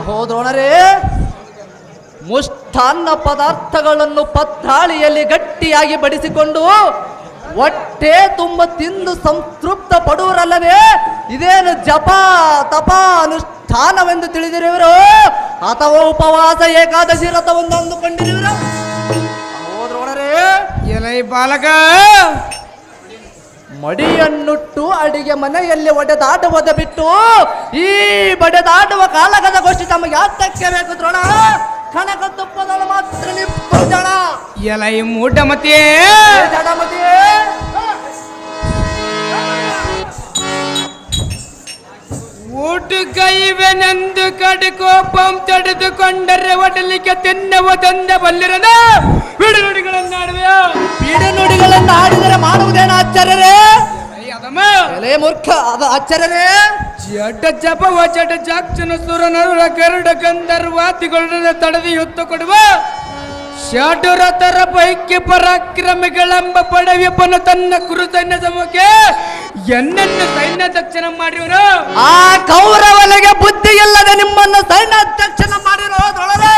ಹೋದ್ರೋಣರೇ, ಮುಷ್ಟಾನ್ನ ಪದಾರ್ಥಗಳನ್ನು ಪತ್ತಾಳಿಯಲ್ಲಿ ಗಟ್ಟಿಯಾಗಿ ಬಡಿಸಿಕೊಂಡು ಹೊಟ್ಟೆ ತುಂಬ ತಿಂದು ಸಂತೃಪ್ತ ಪಡುವರಲ್ಲದೆ ಇದೇನು ಜಪ ತಪ ಅನುಷ್ಠಾನವೆಂದು ತಿಳಿದಿರುವರು ಅಥವಾ ಉಪವಾಸ ಏಕಾದಶಿ ವ್ರತವನ್ನು ಅಂದುಕೊಂಡಿರುವರು? ಹೋದ್ರೋಣರೇ,
ಎಲೈ ಬಾಲಕ,
ಮಡಿಯನ್ನುಟ್ಟು ಅಡಿಗೆ ಮನೆಯಲ್ಲಿ ಒಡೆದಾಡುವುದ ಬಿಟ್ಟು ಈ ಬಡೆದಾಡುವ ಕಾಲಗದ ಗೋಷ್ಠಿ ತಮಗೆ ಯಾತಕ್ಕೆ ಬೇಕು ದ್ರೋಣ? ಕನಕ ತುಪ್ಪದಲ್ಲಿ ಮಾತ್ರ ನೀವು ಜನ
ಎಲ ಈ ಮೂಟ ಮತಿ
ಜಡಮತಿಯೇ
ಊಟಕ್ಕೈವೆನೆಂದು ಕಡುಕೋಪಂ ತಡೆದುಕೊಂಡರೆ ಒಡಲಿಕ್ಕೆ ತಿನ್ನುವುದೊಂದೇ ಬಲ್ಲಿರದ ಬಿಡುನುಡಿಗಳನ್ನಾಡುವೆಯ
ನುಡಿಗಳನ್ನು ಆಡಿದರೆ ಮಾಡುವುದೇನು ಆಚಾರ್ಯರೇ?
ಅದಮ್ಮ
ಎಲೆ ಮೂರ್ಖ ಅದು ಆಚಾರ್ಯರೇ.
ಜಡ ಜಪವ ಜಡ ಜಾಕ್ಷನ ಸುರನರ ಗರುಡ ಗಂಧರ್ವಾದಿಗಳ ತಡೆದು ಯುದ್ಧ ಕೊಡುವ ಷಾಟುರತರ ಪೈಕಿ ಪರಾಕ್ರಮಿಗಳೆಂಬ ಪಡವ್ಯಪ್ಪನು ತನ್ನ ಕುರು ಸೈನ್ಯ ಸಮಕ್ಕೆ ಎನ್ನನ್ನು ಸೈನ್ಯ ದಕ್ಷಿಣ ಮಾಡಿರುವರು.
ಆ ಕೌರವನಿಗೆ ಬುದ್ಧಿ ಇಲ್ಲದೆ ನಿಮ್ಮನ್ನು ಸೈನ್ಯಾಧ್ಯಕ್ಷನ ಮಾಡಿರೋದ್ರೊಳಗೆ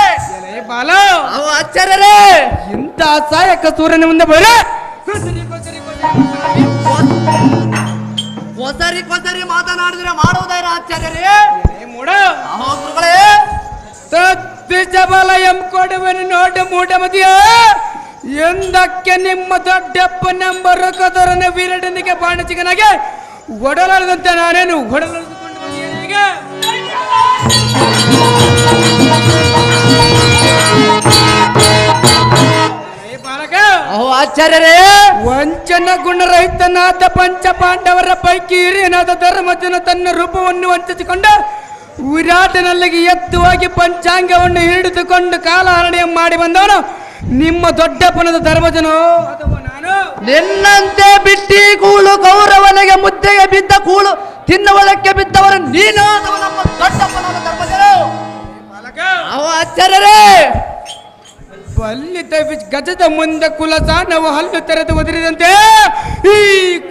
ಬಾಲ
ಅವು ಆಚಾರ್ಯರೇ.
ಇಂಥ ಸಹಾಯಕ ಸೂರ್ಯನ ಮುಂದೆ ಬರ
ಕೊಸರಿ ಮಾತನಾಡಿದ್ರೆ ಮಾಡುವುದೇನು ಆಚಾರ್ಯರೇ?
ಮೂಡ
ಗುರುಗಳೇ
ತದ್ವಿಜಬಲ ಎಂ ಕೊಡುವೆನು ನೋಡ ಮೂಢ ಮದಿಯ ಎಂದಕ್ಕೆ ನಿಮ್ಮ ದೊಡ್ಡಪ್ಪನೆಂಬ ರೊಕ್ಕದೊರನ ವೀರಡನಿಗೆ ಬಾಣಚಿಗನಾಗೆ ಒಡಲಾರದಂತೆ ನಾನೇನು ಒಡಲಾರದುಕೊಂಡು ಬಂದೀಗ
ಅಹೋ ಆಚಾರ್ಯರೇ.
ವಂಚನ ಗುಣರಹಿತನಾದ ಪಂಚ ಪಾಂಡವರ ಪೈಕಿ ಹಿರಿಯನಾದ ಧರ್ಮಜನ ತನ್ನ ರೂಪವನ್ನು ವಂಚಿಸಿಕೊಂಡ ವಿರಾಟನಲ್ಲಿಗೆ ಎತ್ತುವಾಗಿ ಪಂಚಾಂಗವನ್ನು ಹಿಡಿದುಕೊಂಡು ಕಾಲಹರಣೆ ಮಾಡಿ ಬಂದವನು ನಿಮ್ಮ ದೊಡ್ಡಪ್ಪನದ ಧರ್ಮಜನು ಅಥವಾ ನಾನು?
ನಿನ್ನಂತೆ ಬಿಟ್ಟಿ ಕೂಳು ಕೌರವನಿಗೆ ಮುದ್ದೆಗೆ ಬಿದ್ದ ಕೂಳು ತಿನ್ನುವುದಕ್ಕೆ ಬಿದ್ದವರು ನೀನು ಅಥವಾ ನಮ್ಮ ದೊಡ್ಡಪ್ಪನಾದ ಧರ್ಮಜರು? ಅಹೋ ಆಚಾರ್ಯರೇ.
ಬಲ್ಲಿದ ಗಜದ ಮುಂದೆ ಕುಲಸಾನವು ಹಲ್ಲು ತೆರೆದು ಒದರಿದಂತೆ ಈ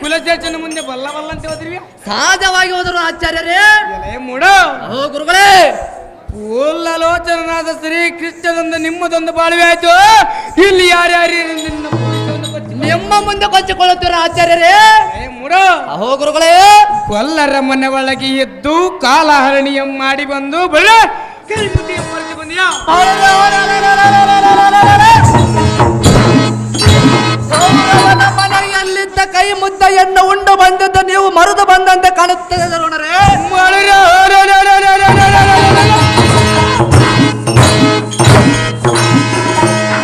ಕುಲಶೇಷನ ಮುಂದೆ ಬಲ್ಲ ಬಲ್ಲಂತೆ ಒದರಿವೆ
ಸಹಜವಾಗಿ ಹೋದರು ಆಚಾರ್ಯರೇ.
ಮೂಡ
ಅಹೋ ಗುರುಗಳೇ
ಪೂರ್ಣಲೋಚನಾದ ಶ್ರೀಕೃಷ್ಣದೊಂದು ನಿಮ್ಮದೊಂದು ಬಾಳುವೆ ಆಯ್ತು. ಇಲ್ಲಿ ಯಾರ್ಯಾರು
ನಿಮ್ಮ ಮುಂದೆ ಕೊಂಚಿಕೊಳ್ಳುತ್ತೀರ ಆಚಾರ್ಯರೇ.
ಮೂಡ
ಅಹೋ ಗುರುಗಳೇ
ಕೊಲ್ಲರ ಮನೆ ಒಳಗೆ ಎದ್ದು ಕಾಲಹರಣಿಯ ಮಾಡಿ ಬಂದು ಬಳ ಕೈ ಮುದ್ದಿಯ ಹೊರಗೆ ಬಂದಿಯಾ?
ಕೌರವನ ಮನೆಯಲ್ಲಿದ್ದ ಕೈ ಮುದ್ದೆಯನ್ನು ಉಂಡು ಬಂದದ್ದು ನೀವು ಮರುದು ಬಂದಂತೆ ಕಾಣುತ್ತದೆ ದ್ರೋಣರೇ.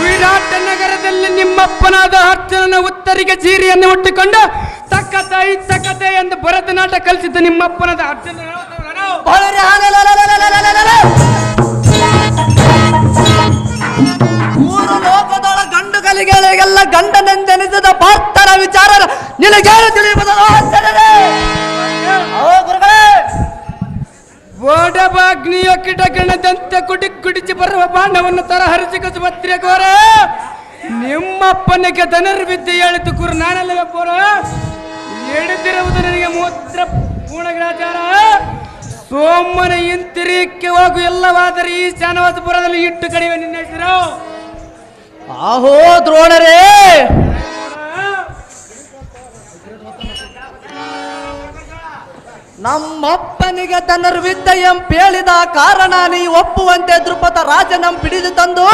ವಿರಾಟ ನಗರದಲ್ಲಿ ನಿಮ್ಮಪ್ಪನಾದ ಅರ್ಜುನನ ಉತ್ತರಿಗೆ ಜೀರಿಯನ್ನು ಹುಟ್ಟಿಕೊಂಡು ತಕ್ಕತೆ ಎಂದು ಭರತನಾಟ ಕಲಿಸಿದ್ದು ನಿಮ್ಮಪ್ಪನಾದ ಅರ್ಜುನ.
ಮೂರು ಲೋಕದೊಳ ಗಂಡು ಕಲಿಗಳಿಗೆಲ್ಲ ಗಂಡನೆಂದೆನಿಸಿದ ಪಾರ್ಥನ ವಿಚಾರ ನಿನಗೇನು ತಿಳಿಯುವುದೋ ಆಚಾರ್ಯರೇ? ಅಹೋ ಗುರುಗಳೇ
ಓಡಬಾಗ್ನಿಯ ಕಿಟಗಣದಂತೆ ಕುಡಿಸಿ ಬರುವ ಬಾಣವನ್ನು ತರ ಹರಿಸಿಕಸು ಭದ್ರಗೋರ ನಿಮ್ಮಪ್ಪನಿಗೆ ಧನುರ್ವಿದ್ಯೆ ಹೇಳಿತು ಕುರು ನಾನಲ್ಲವೇ ಪೋರ ಹಿಡಿದಿರುವುದು ನನಗೆ ಮೂತ್ರ ಪೂರ್ಣಗ್ರಾಚಾರ. ಸೋಮನ ಹಿಂತಿರಿಕ್ಕೆ ಹೋಗು ಎಲ್ಲವಾದರೆ ಈ ಶಾನವಾಸಪುರದಲ್ಲಿ ಇಟ್ಟು ಕಡಿಮೆ ನಿನ್ನ ಹೆಸರು.
ಅಹೋ ದ್ರೋಣರೇ ನಮ್ಮಪ್ಪನಿಗೆ ಧನುರ್ವಿದ್ಯೆಯಂ ಪೇಳಿದ ಕಾರಣ ನೀ ಒಪ್ಪುವಂತೆ ದೃಪದ ರಾಜನಂ ಹಿಡಿದು ತಂದು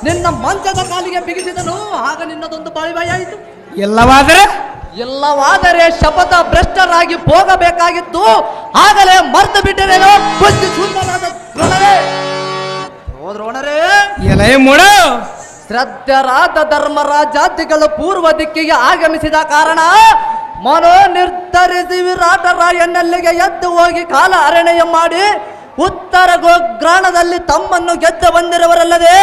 ನಿನ್ನ ಮಂಚದ ಕಾಲಿಗೆ ಬಿಗಿಸಿದನು. ಆಗ ನಿನ್ನದೊಂದು ಬಾಳಿವಾಯಿತು. ಎಲ್ಲವಾದರೆ ಶಪಥ ಭ್ರಷ್ಟರಾಗಿ ಹೋಗಬೇಕಾಗಿತ್ತು. ಆಗಲೇ ಮರ್ತು ಬಿಟ್ಟರೇನೋ ಬುದ್ಧಿ ಶೂನ್ಯನಾದ ದ್ರೋಣರೇ. ಓ ದ್ರೋಣರೇ
ಮೂಡ
ಶ್ರದ್ಧರಾದ ಧರ್ಮರಾಜಾದಿಗಳು ಪೂರ್ವ ದಿಕ್ಕಿಗೆ ಆಗಮಿಸಿದ ಕಾರಣ ಮನೋ ನಿರ್ಧರಿಸಿ ವಿರಾಟರಾಯನಲ್ಲಿಗೆ ಎದ್ದು ಹೋಗಿ ಕಾಲ ಅರಣೆಯ ಮಾಡಿ ಉತ್ತರ ಗೋಗ್ರಾಣದಲ್ಲಿ ತಮ್ಮನ್ನು ಗೆದ್ದು ಬಂದಿರುವರಲ್ಲದೆ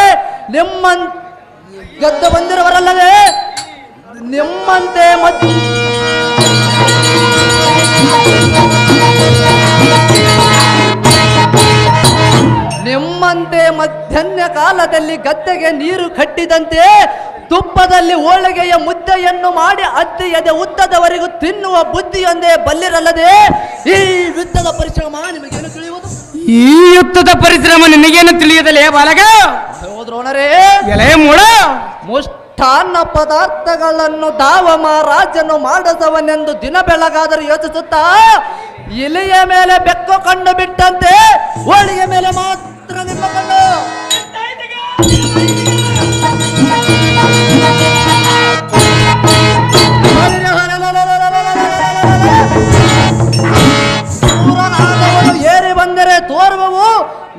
ನಿಮ್ಮಂತೆ ಮಧ್ಯಾಹ್ನ ಕಾಲದಲ್ಲಿ ಗದ್ದೆಗೆ ನೀರು ಕಟ್ಟಿದಂತೆ ತುಪ್ಪದಲ್ಲಿ ಹೋಳಿಗೆಯ ಮುದ್ದೆಯನ್ನು ಮಾಡಿ ಅದ್ದಿ ಎದೆ ಉದ್ದದವರೆಗೂ ತಿನ್ನುವ ಬುದ್ಧಿಯೊಂದೇ ಬಲ್ಲಿರಲ್ಲದೆ ಈ ಯುದ್ಧದ ಪರಿಶ್ರಮ ನಿಮಗೇನು ತಿಳಿಯುವುದು?
ಈ ಯುದ್ಧದ ಪರಿಶ್ರಮ ನಿನಗೇನು ತಿಳಿಯುವುದಲ್ಲೇ ಬಾಲಕ?
ದ್ರೋಣರೇ
ಮೂಡ
ಮುಷ್ಟಾನ್ನ ಪದಾರ್ಥಗಳನ್ನು ದಾವ ಮಹಾರಾಜನು ಮಾಡದವನೆಂದು ದಿನ ಬೆಳಗಾದರೂ ಯೋಚಿಸುತ್ತಾ ಇಲಿಯ ಮೇಲೆ ಬೆಕ್ಕು ಕಂಡು ಬಿಟ್ಟಂತೆ ಹೋಳಿಗೆ ಮೇಲೆ ಮಾತ್ರ ನಿಮ್ಮ ಕಣ್ಣು.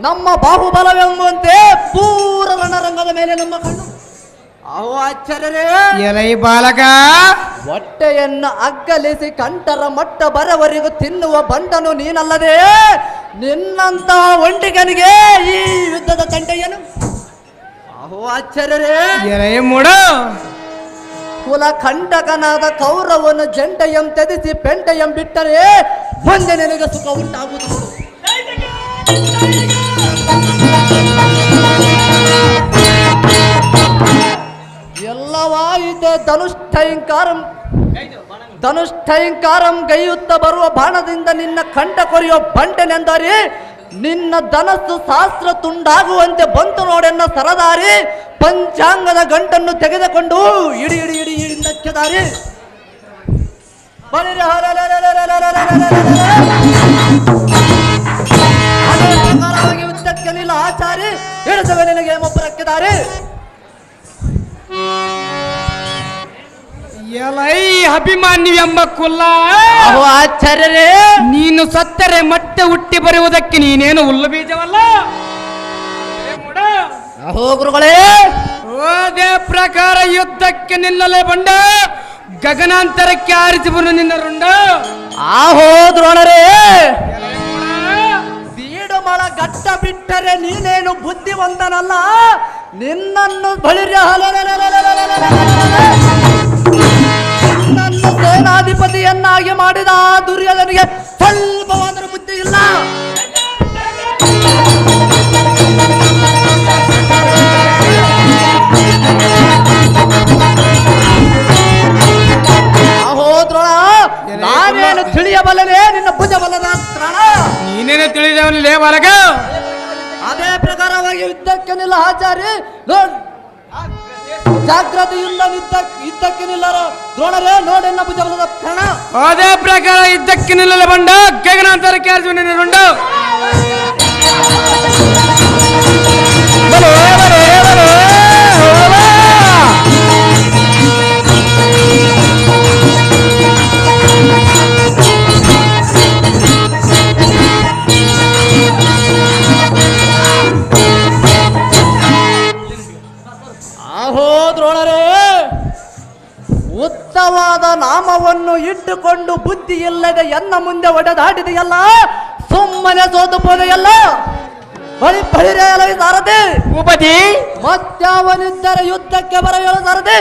ನಮ್ಮ ಬಾಹುಬಲವೆಂಬುವಂತೆ ಪೂರ ರಣರಂಗದ ಮೇಲೆ ನಮ್ಮ ಕಣ್ಣು. ಅಹೋ ಆಚಾರ್ಯರೇ,
ಎಲೈ ಬಾಲಕ,
ಹೊಟ್ಟೆಯನ್ನು ಅಗ್ಗಲಿಸಿ ಕಂಠರ ಮಟ್ಟ ಬರವರೆಗೂ ತಿನ್ನುವ ಬಂಟನು ನೀನಲ್ಲದೆ ನಿನ್ನಂತಹ ಒಂಟಿಗನಿಗೆ ಈ ಯುದ್ಧದ ತಂಟೆಯನು. ಅಹೋ ಆಚಾರ್ಯರೇ,
ಎಲೈ ಮೂಡ,
ಕುಲ ಕಂಟಕನಾದ ಕೌರವನು ಜಂಟೆಯಂ ತೆಗೆಸಿ ಪೆಂಟೆಯಂ ಬಿಟ್ಟರೆ ಒಂದೇ ನಿನಗೆ ಸುಖ ಉಂಟಾಗುವುದು. ಎಲ್ಲವಾಯಿತೆ ಧನುಷ್ಠೈಂಕಾರಂ ಗೈಯುತ್ತ ಬರುವ ಬಾಣದಿಂದ ನಿನ್ನ ಕಂಠ ಕೊರೆಯೋ ಬಂಟೆನೆಂದಾರಿ. ನಿನ್ನ ಧನಸ್ಸು ಶಾಸ್ತ್ರ ತುಂಡಾಗುವಂತೆ ಬಂತು ನೋಡೆನ್ನ ಸರದಾರಿ. ಪಂಚಾಂಗದ ಗಂಟನ್ನು ತೆಗೆದುಕೊಂಡು ಇಡಿ ಇಡಿ ಇಡಿ ಇಡಿಂದಕ್ಕೆ ದಾರಿ. ಅದೇ ಪ್ರಕಾರವಾಗಿ ಯುದ್ಧಕ್ಕೆ ನಿಲ್ಲ ಆಚಾರಿ. ಹಿಡಿದವೆ ನಿನಗೆ ಒಬ್ಬರಕ್ಕೆ ದಾರಿ.
ಎಲೈ ಅಭಿಮಾನಿ ಎಂಬ ಕುಲ್ಲ,
ಅಹೋ ಆಚಾರ್ಯರೇ,
ನೀನು ಸತ್ತರೆ ಮತ್ತೆ ಹುಟ್ಟಿ ಬರುವುದಕ್ಕೆ ನೀನೇನು ಹುಲ್ಲು ಬೀಜವಲ್ಲ.
ಅಹೋ ಗುರುಗಳೇ,
ಅದೇ ಪ್ರಕಾರ ಯುದ್ಧಕ್ಕೆ ನಿಲ್ಲಲೇ ಬಂಡ, ಗಗನಾಂತರಕ್ಕೆ ಆರಿಸಿ ಬರು ನಿನ್ನ ರುಂಡ.
ಆಹೋ ದ್ರೋಣರೇ, ಬೀಡು ಮಳ ಗಟ್ಟ ಬಿಟ್ಟರೆ ನೀನೇನು ಬುದ್ಧಿವಂತನಲ್ಲ. ನಿನ್ನನ್ನು ಬಳಿರ ನನ್ನ ಸೇನಾಧಿಪತಿಯನ್ನಾಗಿ ಮಾಡಿದ ಆ ದುರ್ಯೋಧನಿಗೆ ಸ್ವಲ್ಪವಾದರೂ ಬುದ್ಧಿ ಇಲ್ಲ. ಅಹೋ ದ್ರೋಣ, ನಾನೇನು ತಿಳಿಯಬಲ್ಲನೆ ನಿನ್ನ ಭುಜಬಲದ ತ್ರಾಣ.
ನೀನೇನೆ ತಿಳಿದವನಲ್ಲೇ ಬಾಲಕ.
ಅದೇ ಪ್ರಕಾರವಾಗಿ ಯುದ್ಧಕ್ಕೆ ನಿಲ್ಲ ಆಚಾರ್ಯ. ಜಾಗ್ರತೆಯಿಂದ ಯುದ್ಧಕ್ಕೆ ನಿಲ್ಲರು ದ್ರೋಣರೇ, ನೋಡೆನ್ನ ಭುಜಬಲದ ಪ್ರಾಣ.
ಅದೇ ಪ್ರಕಾರ ಯುದ್ಧಕ್ಕೆ ನಿಲ್ಲಲೇ ಬಂಡ, ಗಗನಾಂತರಕ್ಕೆ ಆರಿಸಿ ನಿನ್ನ ರುಂಡ.
ಆಹೋ ದ್ರೋಣರೇ, ಉತ್ತಮವಾದ ನಾಮವನ್ನು ಇಟ್ಟುಕೊಂಡು ಬುದ್ಧಿ ಇಲ್ಲದೆ ಎನ್ನ ಮುಂದೆ ಒಡೆದಾಡಿದೆಯಲ್ಲ, ಸುಮ್ಮನೆ ಸೋತು ಹೋದೆಯಲ್ಲ. ಬಳಿರೆ ಸಾರದೆ
ಉಪದಿ
ಮತ್ಯಾವನಿದ್ದರೆ ಯುದ್ಧಕ್ಕೆ ಬರೆಯಲು ಸಾರದೆ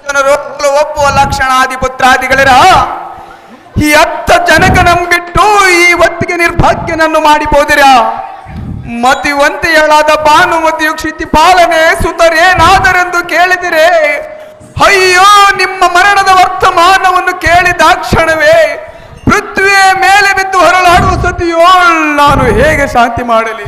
ಜನರು ಒಪ್ಪುವ ಲಕ್ಷಣಾಧಿಪುತ್ರಾದಿಗಳಿರ ಈ 10 ಜನಕ ನಂಬಿಟ್ಟು ಈ ಹೊತ್ತಿಗೆ ನಿರ್ಭಾಗ್ಯನನ್ನು ಮಾಡಿಬೋದಿರ. ಮತಿವಂತೆಯಳಾದ ಭಾನುಮತಿಯು ಕ್ಷಿತಿ ಪಾಲನೆ ಸುತರೇನಾದರೆಂದು ಕೇಳಿದಿರೆ, ಅಯ್ಯೋ ನಿಮ್ಮ ಮರಣದ ವರ್ತಮಾನವನ್ನು ಕೇಳಿದಾಕ್ಷಣವೇ ಪೃಥ್ವಿಯ ಮೇಲೆ ಬಿದ್ದು ಹೊರಳಾಡುವ ಸತಿಯೋ ನಾನು ಹೇಗೆ ಶಾಂತಿ ಮಾಡಲಿ.